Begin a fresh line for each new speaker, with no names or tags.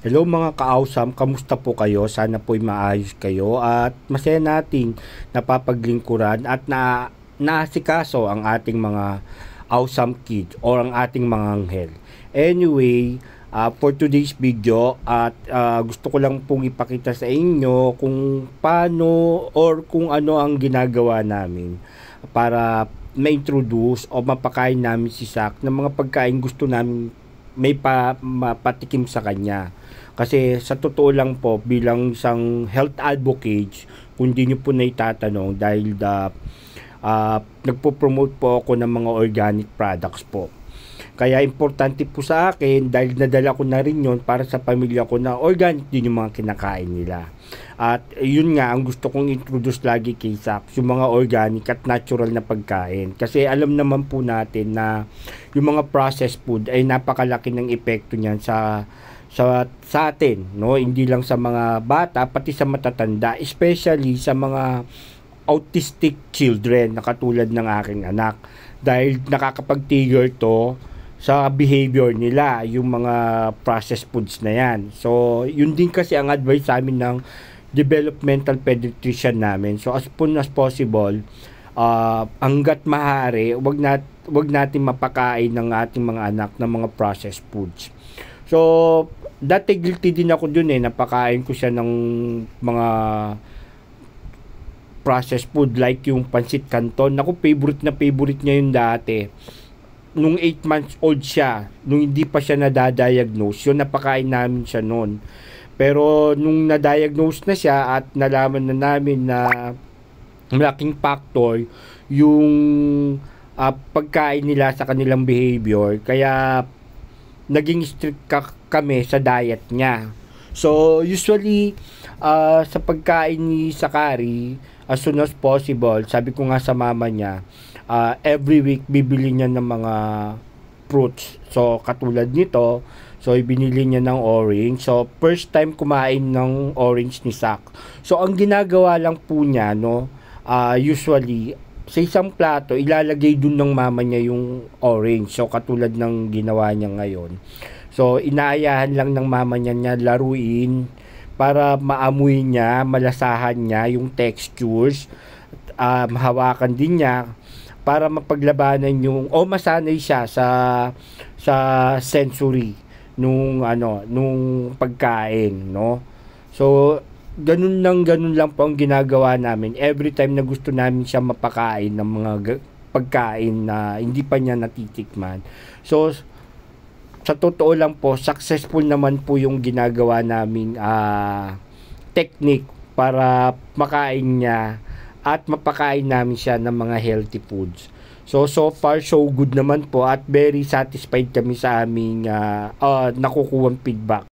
Hello mga ka-awesome, kamusta po kayo? Sana po'y maayos kayo at masaya nating napapaglingkuran at naasikaso ang ating mga awesome kids or ang ating mga anghel. Anyway, for today's video at gusto ko lang pong ipakita sa inyo kung paano or kung ano ang ginagawa namin para ma-introduce o mapakain namin si Sak ng mga pagkain gusto namin mapatikim sa kanya. Kasi sa totoo lang po, bilang isang health advocate, kung di nyo po na itatanong, dahil nagpo-promote po ako ng mga organic products po. Kaya importante po sa akin dahil nadala ko na rin yon para sa pamilya ko na organic din yung mga kinakain nila. At yun nga ang gusto kong introduce lagi kay Sax, yung mga organic at natural na pagkain. Kasi alam naman po natin na yung mga processed food ay napakalaki ng epekto niyan sa atin, no? Hindi lang sa mga bata, pati sa matatanda, especially sa mga autistic children na katulad ng aking anak. Dahil nakakapag-trigger to sa behavior nila, yung mga processed foods na yan. So, yun din kasi ang advice sa amin ng developmental pediatrician namin. So, as soon as possible, hanggat maaari, wag natin mapakain ng ating mga anak ng mga processed foods. So, dati guilty din ako dun napakain ko siya ng mga processed food like yung pancit canton. Naku, favorite niya yun dati. Nung 8 months old siya, nung hindi pa siya nadadiagnose, yun napakain namin siya noon. Pero nung na-diagnose na siya at nalaman na namin na malaking factor yung pagkain nila sa kanilang behavior, kaya naging strict kami sa diet niya. So, usually, sa pagkain ni Sakari, as soon as possible, sabi ko nga sa mama niya, every week bibili niya ng mga fruits. So, katulad nito, so ibinili niya ng orange. So, first time kumain ng orange ni Sak. So, ang ginagawa lang po niya, usually, sa isang plato, ilalagay dun ng mama niya yung orange. So, katulad ng ginawa niya ngayon. So, inaayahan lang ng mama niya laruin para maamoy niya, malasahan niya yung textures, mahawakan din niya para mapaglabanan yung masanay siya sa sensory nung pagkain, no? So ganun lang po ang ginagawa namin every time na gusto namin siya mapakain ng mga pagkain na hindi pa niya natitikman. So sa totoo lang po, successful naman po yung ginagawa naming technique para makain niya at mapakain namin siya ng mga healthy foods. So far, so good naman po at very satisfied kami sa aming nakukuhang feedback